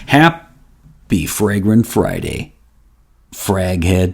Happy Fragrant Friday, fraghead.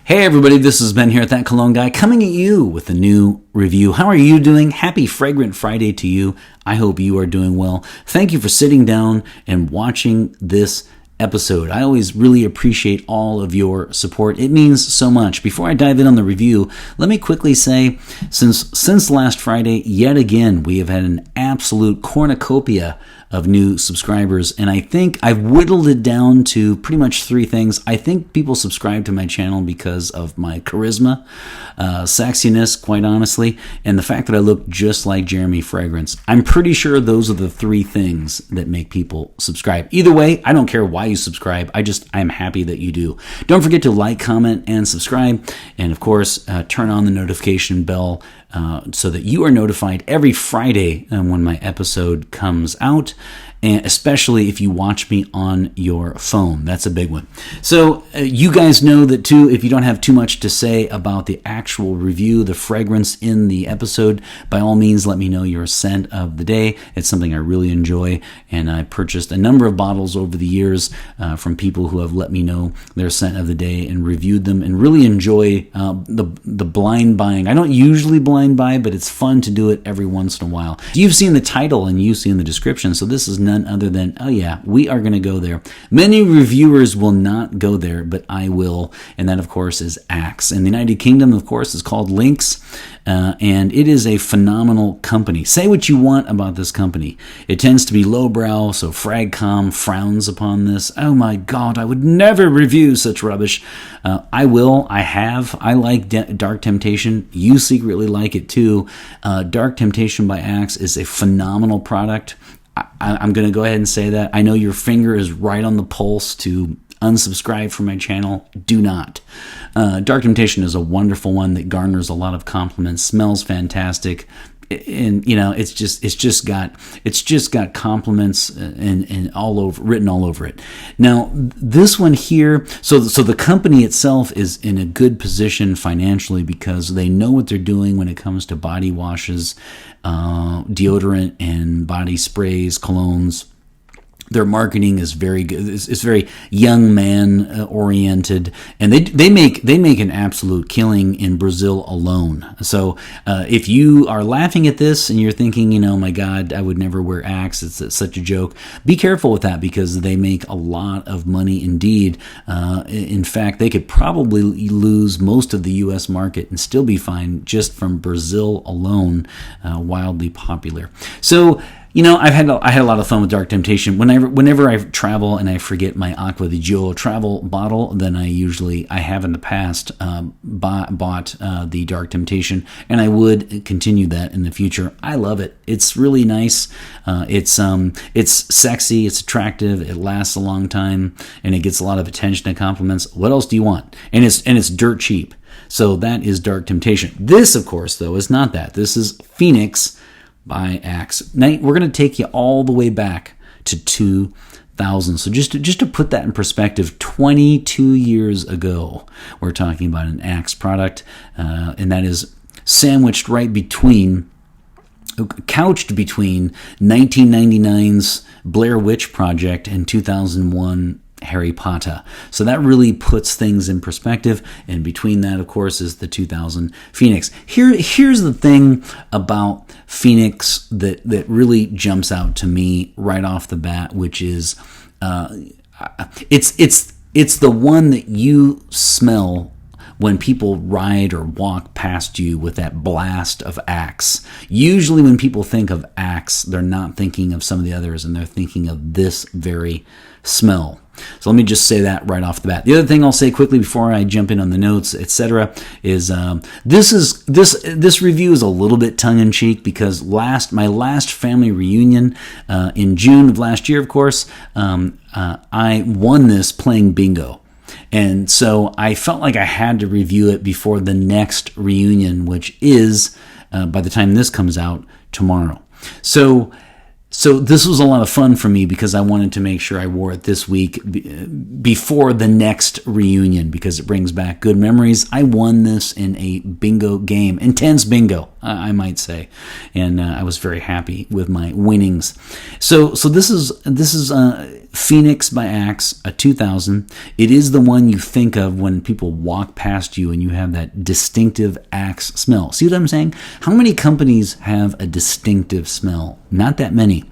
Hey everybody, this is Ben here at That Cologne Guy, coming at you with a new review. How are you doing? Happy Fragrant Friday to you. I hope you are doing well. Thank you for sitting down and watching this episode. I always really appreciate all of your support. It means so much. Before I dive in on the review, let me quickly say, since last Friday, yet again, we have had an absolute cornucopia of new subscribers, and I think I've whittled it down to pretty much three things. I think people subscribe to my channel because of my charisma, sexiness, quite honestly, and the fact that I look just like Jeremy Fragrance. I'm pretty sure those are the three things that make people subscribe. Either way, I don't care why you subscribe. I'm happy that you do. Don't forget to like, comment, and subscribe, and of course, turn on the notification bell so that you are notified every Friday when my episode comes out, and especially if you watch me on your phone. That's a big one. So you guys know that too, if you don't have too much to say about the actual review, the fragrance in the episode, by all means let me know your scent of the day. It's something I really enjoy, and I purchased a number of bottles over the years from people who have let me know their scent of the day and reviewed them, and really enjoy the blind buying. I don't usually blind buy, but it's fun to do it every once in a while. You've seen the title and you've seen the description, so this is none other than, oh yeah, we are going to go there. Many reviewers will not go there, but I will, and that of course is Axe. In the United Kingdom, of course, is called Lynx, and it is a phenomenal company. Say what you want about this company. It tends to be lowbrow, so Fragcom frowns upon this. Oh my God, I would never review such rubbish. I will, I have. I like Dark Temptation. You secretly like it too. Dark Temptation by Axe is a phenomenal product. I'm going to go ahead and say that. I know your finger is right on the pulse to unsubscribe from my channel. Do not. Dark Temptation is a wonderful one that garners a lot of compliments. Smells fantastic, and you know it's just got compliments and all over, written all over it. Now this one here, so the company itself is in a good position financially because they know what they're doing when it comes to body washes, deodorant and body sprays, colognes. Their marketing is very good. It's very young man oriented, and they make an absolute killing in Brazil alone. So if you are laughing at this and you're thinking, you know, my God, I would never wear Axe, it's such a joke, be careful with that because they make a lot of money indeed. In fact, they could probably lose most of the U.S. market and still be fine just from Brazil alone. Wildly popular. So, you know, I had a lot of fun with Dark Temptation. Whenever I travel and I forget my Acqua di Gio travel bottle, then I have in the past bought the Dark Temptation, and I would continue that in the future. I love it. It's really nice. It's sexy. It's attractive. It lasts a long time, and it gets a lot of attention and compliments. What else do you want? And it's dirt cheap. So that is Dark Temptation. This, of course, though, is not that. This is Phoenix by Axe. Now, we're going to take you all the way back to 2000. So just to put that in perspective, 22 years ago, we're talking about an Axe product, and that is sandwiched right between, couched between 1999's Blair Witch Project and 2001 Harry Potter. So that really puts things in perspective, and between that, of course, is the 2000 Phoenix. Here's the thing about Phoenix that really jumps out to me right off the bat, which is it's the one that you smell when people ride or walk past you with that blast of Axe. Usually when people think of Axe, they're not thinking of some of the others, and they're thinking of this very smell. So let me just say that right off the bat. The other thing I'll say quickly before I jump in on the notes, etc., is this review is a little bit tongue-in-cheek because my last family reunion in June of last year, of course, I won this playing bingo. And so I felt like I had to review it before the next reunion, which is, by the time this comes out, tomorrow. So So this was a lot of fun for me because I wanted to make sure I wore it this week before the next reunion because it brings back good memories. I won this in a bingo game, intense bingo, I might say, and I was very happy with my winnings. So this is Phoenix by Axe, a 2000. It is the one you think of when people walk past you and you have that distinctive Axe smell. See what I'm saying? How many companies have a distinctive smell? Not that many.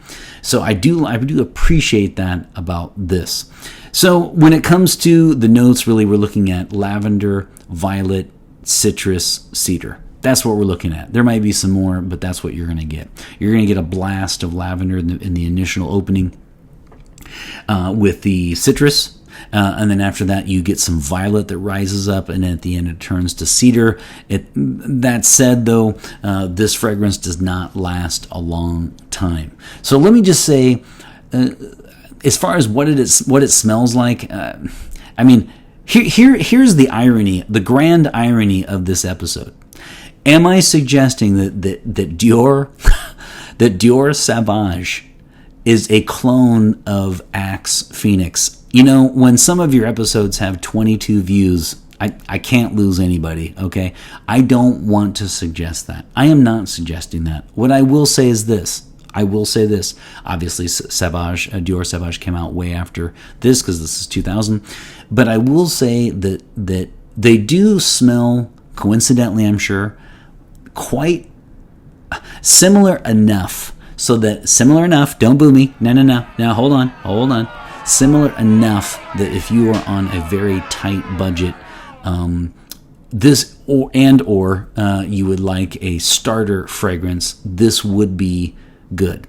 So I do appreciate that about this. So when it comes to the notes, really we're looking at lavender, violet, citrus, cedar. That's what we're looking at. There might be some more, but that's what you're going to get. You're going to get a blast of lavender in the initial opening with the citrus. And then after that, you get some violet that rises up, and at the end it turns to cedar. That said, though, this fragrance does not last a long time. So let me just say, as far as what it smells like, here's the irony, the grand irony of this episode. Am I suggesting that Dior that Dior Sauvage is a clone of Axe Phoenix? You know, when some of your episodes have 22 views, I can't lose anybody, okay? I don't want to suggest that. I am not suggesting that. What I will say is this. Obviously, Dior Sauvage came out way after this because this is 2000. But I will say that they do smell, coincidentally, I'm sure, quite similar enough. Don't boo me. No, hold on. Similar enough that if you are on a very tight budget, or you would like a starter fragrance, this would be good.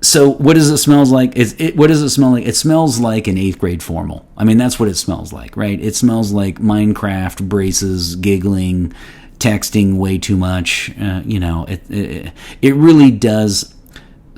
So what does it smell like? What does it smell like? It smells like an 8th grade formal. I mean, that's what it smells like, right? It smells like Minecraft, braces, giggling, texting way too much. It really does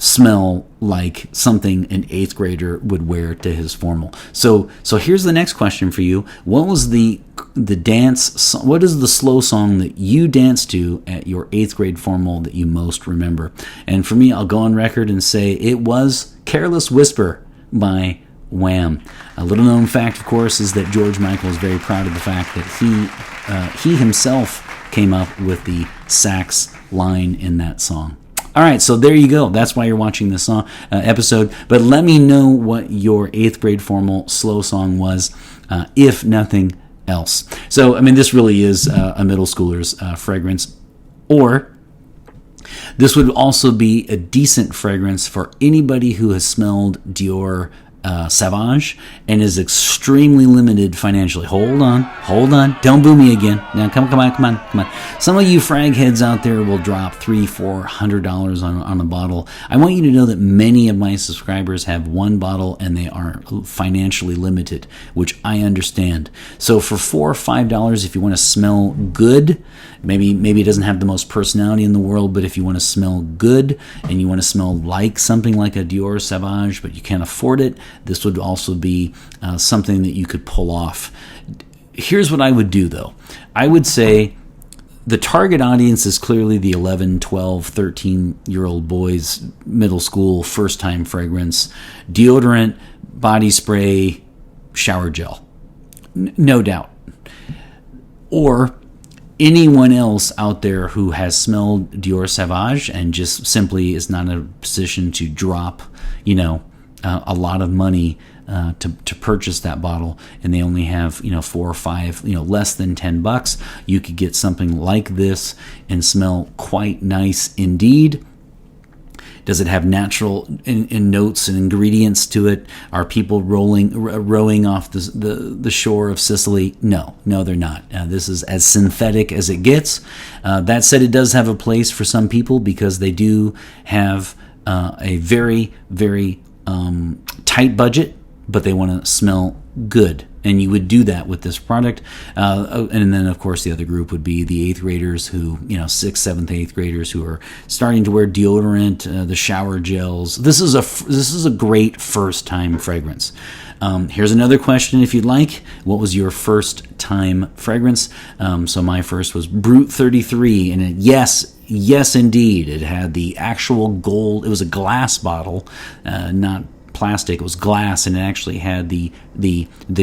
smell like something an 8th grader would wear to his formal. So here's the next question for you. What was the dance? What is the slow song that you danced to at your 8th grade formal that you most remember? And for me, I'll go on record and say it was Careless Whisper by Wham. A little known fact, of course, is that George Michael is very proud of the fact that he himself came up with the sax line in that song. All right, so there you go. That's why you're watching this episode. But let me know what your 8th grade formal slow song was, if nothing else. So, I mean, this really is a middle schooler's fragrance. Or this would also be a decent fragrance for anybody who has smelled Dior Sauvage and is extremely limited financially. Hold on. Don't boo me again. Now, come on. Some of you frag heads out there will drop $300-$400 on a bottle. I want you to know that many of my subscribers have one bottle and they are financially limited, which I understand. So for $4 or $5, if you want to smell good, maybe it doesn't have the most personality in the world, but if you want to smell good and you want to smell like something like a Dior Sauvage, but you can't afford it, this would also be something that you could pull off. Here's what I would do, though. I would say the target audience is clearly the 11, 12, 13-year-old boys, middle school, first-time fragrance, deodorant, body spray, shower gel. No doubt. Or anyone else out there who has smelled Dior Sauvage and just simply is not in a position to drop, a lot of money to purchase that bottle, and they only have 4 or 5, less than $10, you could get something like this and smell quite nice indeed. Does it have natural in notes and ingredients to it? Are people rowing off the shore of Sicily? No, they're not. This is as synthetic as it gets. That said, it does have a place for some people because they do have a very, very tight budget, but they want to smell good. And you would do that with this product. And then, of course, the other group would be the 8th graders who, 6th, 7th, 8th graders who are starting to wear deodorant, the shower gels. This is a great first-time fragrance. Here's another question if you'd like. What was your first-time fragrance? So my first was Brut 33. And yes, Yes, indeed. It had the actual gold. It was a glass bottle, not plastic. It was glass, and it actually had the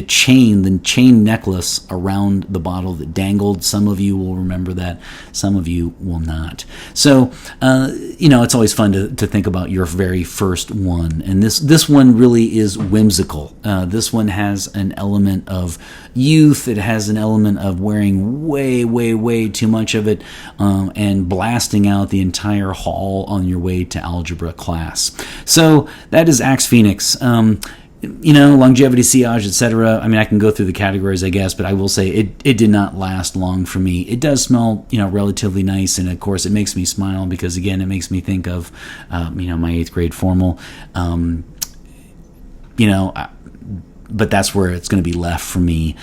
chain necklace around the bottle that dangled. Some of you will remember that. Some of you will not. So it's always fun to think about your very first one, and this one really is whimsical. This one has an element of youth. It has an element of wearing way too much of it, and blasting out the entire hall on your way to algebra class. So that is Axe Phoenix. Longevity, sillage, etc. I mean, I can go through the categories, I guess, but I will say it did not last long for me. It does smell, relatively nice, and of course, it makes me smile because, again, it makes me think of, my 8th grade formal. But that's where it's going to be left for me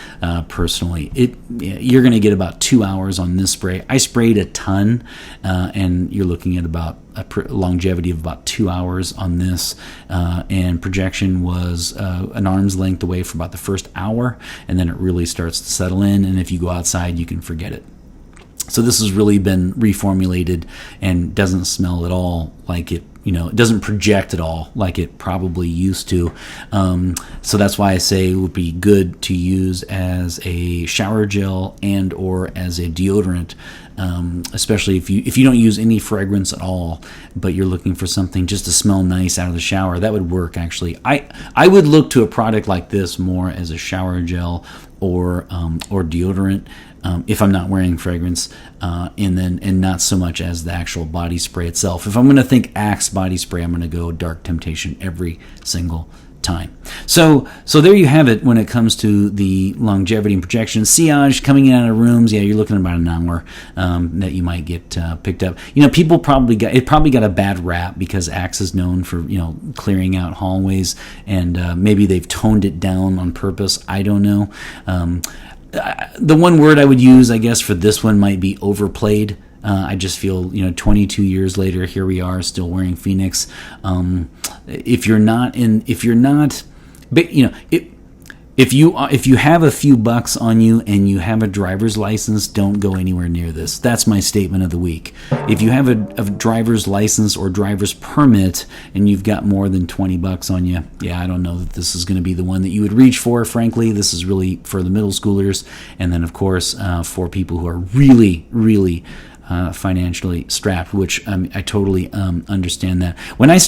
personally. You're going to get about 2 hours on this spray. I sprayed a ton, and you're looking at about a longevity of about 2 hours on this, and projection was an arm's length away for about the first hour, and then it really starts to settle in, and if you go outside, you can forget it. So this has really been reformulated and doesn't smell at all like it. It doesn't project at all like it probably used to. So that's why I say it would be good to use as a shower gel and or as a deodorant, especially if you don't use any fragrance at all, but you're looking for something just to smell nice out of the shower. That would work, actually. I would look to a product like this more as a shower gel or deodorant. If I'm not wearing fragrance, and not so much as the actual body spray itself. If I'm going to think Axe body spray, I'm going to go Dark Temptation every single time. So there you have it when it comes to the longevity and projection. Sillage coming in out of rooms, you're looking at about an hour that you might get picked up. People probably got a bad rap because Axe is known for clearing out hallways, and maybe they've toned it down on purpose. I don't know. The one word I would use, I guess, for this one might be overplayed. I just feel, 22 years later, here we are still wearing Phoenix. If you have a few bucks on you and you have a driver's license, don't go anywhere near this. That's my statement of the week. If you have a driver's license or driver's permit and you've got more than 20 bucks on you, I don't know that this is going to be the one that you would reach for. Frankly, this is really for the middle schoolers, and then of course for people who are really financially strapped, which I totally understand that. When I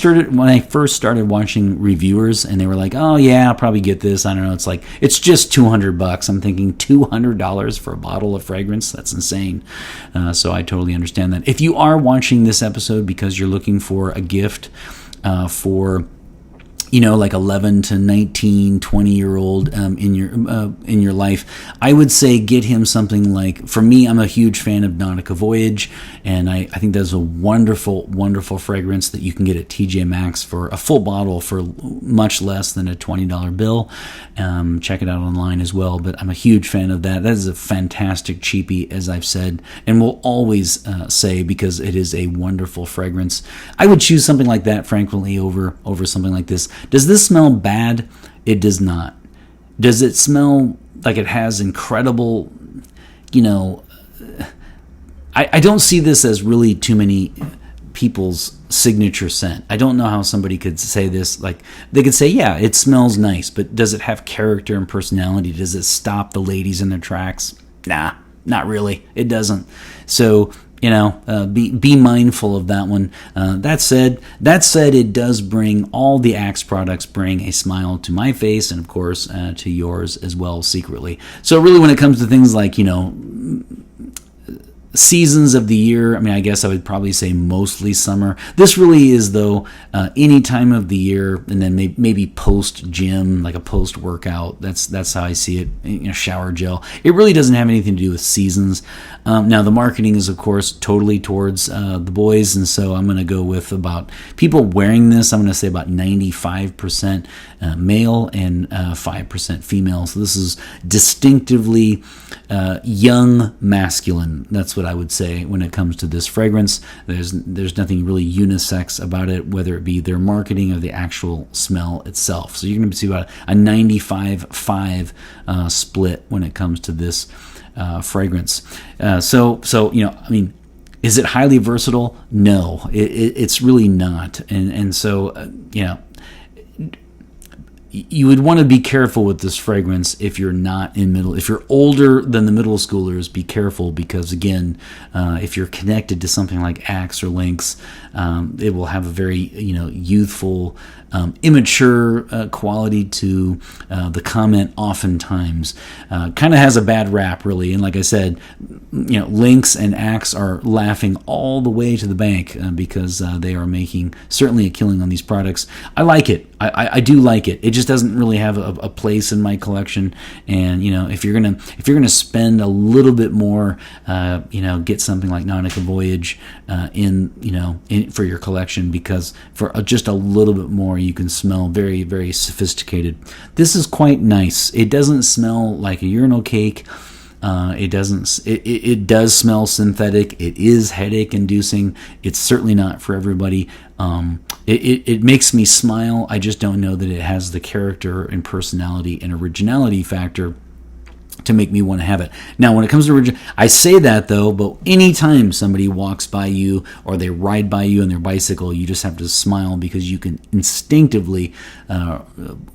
first started watching reviewers and they were like, "Oh yeah, I'll probably get this," I don't know. It's like it's just $200. I'm thinking $200 for a bottle of fragrance. That's insane. So I totally understand that. If you are watching this episode because you're looking for a gift for like 11 to 19, 20-year-old in your life, I would say get him something like, for me, I'm a huge fan of Nautica Voyage, and I think that's a wonderful, wonderful fragrance that you can get at TJ Maxx for a full bottle for much less than a $20 bill. Check it out online as well, but I'm a huge fan of that. That is a fantastic cheapie, as I've said, and will always say, because it is a wonderful fragrance. I would choose something like that, frankly, over something like this. Does this smell bad? It does not. Does it smell like it has incredible, I don't see this as really too many people's signature scent. I don't know how somebody could say this. Like, they could say, yeah, it smells nice, but does it have character and personality? Does it stop the ladies in their tracks? Nah, not really. It doesn't. So, be mindful of that one. That said, it does bring, all the Axe products bring a smile to my face, and of course to yours as well, secretly. So really, when it comes to things like seasons of the year, I guess I would probably say mostly summer. This really is, though, any time of the year, and then maybe post-gym, like a post-workout. That's how I see it, shower gel. It really doesn't have anything to do with seasons. Now, the marketing is, of course, totally towards the boys, and so I'm going to go with about people wearing this, I'm going to say about 95% male and 5% female. So this is distinctively young masculine. That's what I would say when it comes to this fragrance. There's nothing really unisex about it, whether it be their marketing or the actual smell itself. So you're going to see about a 95-5 split when it comes to this fragrance. Is it highly versatile? No, it's really not. And so, you would want to be careful with this fragrance if you're not in middle. If you're older than the middle schoolers, be careful, because again, if you're connected to something like Axe or Lynx, it will have a very youthful, immature quality to the comment. Oftentimes, kind of has a bad rap, really. And like I said, Lynx and Axe are laughing all the way to the bank because they are making certainly a killing on these products. I like it. I do like it. It just doesn't really have a place in my collection. And if you're gonna spend a little bit more, get something like Nautica Voyage in for your collection, because for just a little bit more you can smell very, very sophisticated. This is quite nice. It doesn't smell like a urinal cake. It doesn't. It does smell synthetic. It is headache inducing. It's certainly not for everybody. It makes me smile. I just don't know that it has the character and personality and originality factor to make me want to have it. Now, when it comes to I say that though, but anytime somebody walks by you or they ride by you on their bicycle, you just have to smile, because you can instinctively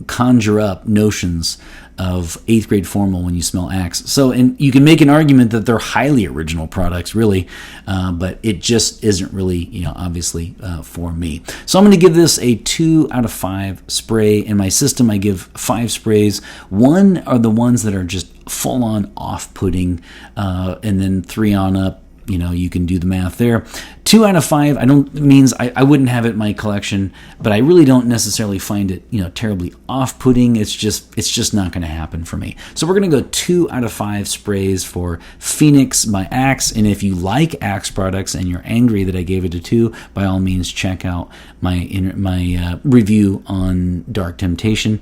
conjure up notions of 8th grade formal when you smell Axe. So, and you can make an argument that they're highly original products, really, but it just isn't really, obviously for me. So I'm going to give this a 2 out of 5 spray. In my system, I give 5 sprays. 1 are the ones that are just full-on off-putting, and then 3 on up. You can do the math there. 2 out of 5, I wouldn't have it in my collection, but I really don't necessarily find it, terribly off-putting. It's just not going to happen for me. So we're going to go 2 out of 5 sprays for Phoenix by Axe. And if you like Axe products and you're angry that I gave it a 2, by all means check out my review on Dark Temptation,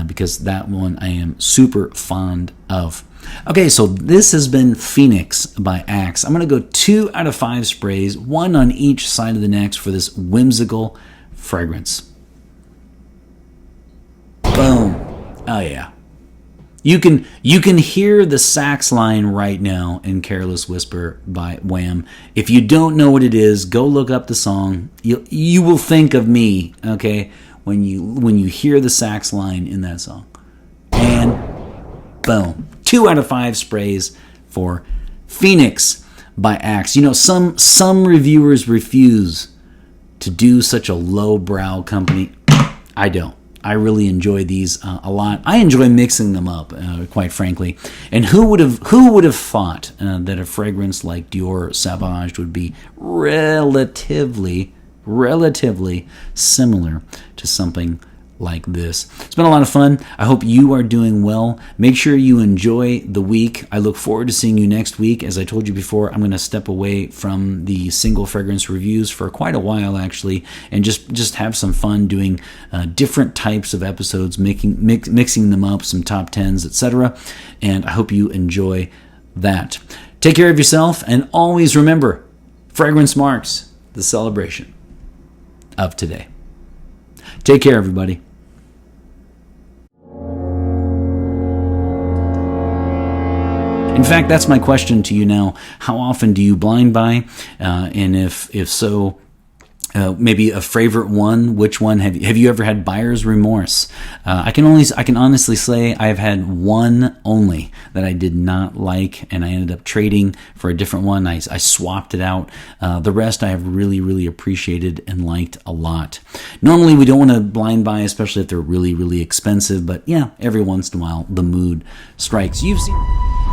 because that one I am super fond of. Okay, so this has been Phoenix by Axe. I'm going to go 2 out of 5 sprays, 1 on each side of the neck for this whimsical fragrance. Boom. Oh yeah. You can hear the sax line right now in Careless Whisper by Wham. If you don't know what it is, go look up the song. You will think of me, okay, when you hear the sax line in that song. And boom. 2 out of 5 sprays for Phoenix by Axe. Some reviewers refuse to do such a lowbrow company. I don't. I really enjoy these a lot. I enjoy mixing them up, quite frankly. And who would have thought that a fragrance like Dior Sauvage would be relatively similar to something like this. It's been a lot of fun. I hope you are doing well. Make sure you enjoy the week. I look forward to seeing you next week. As I told you before, I'm going to step away from the single fragrance reviews for quite a while, actually, and just have some fun doing different types of episodes, mixing them up, some top 10s, etc. And I hope you enjoy that. Take care of yourself, and always remember, fragrance marks the celebration of today. Take care, everybody. In fact, that's my question to you now. How often do you blind buy? And if so, maybe a favorite one. Which one have you ever had buyer's remorse? I can honestly say I've had one only that I did not like, and I ended up trading for a different one. I swapped it out. The rest I have really appreciated and liked a lot. Normally we don't want to blind buy, especially if they're really expensive. But yeah, every once in a while the mood strikes. You've seen.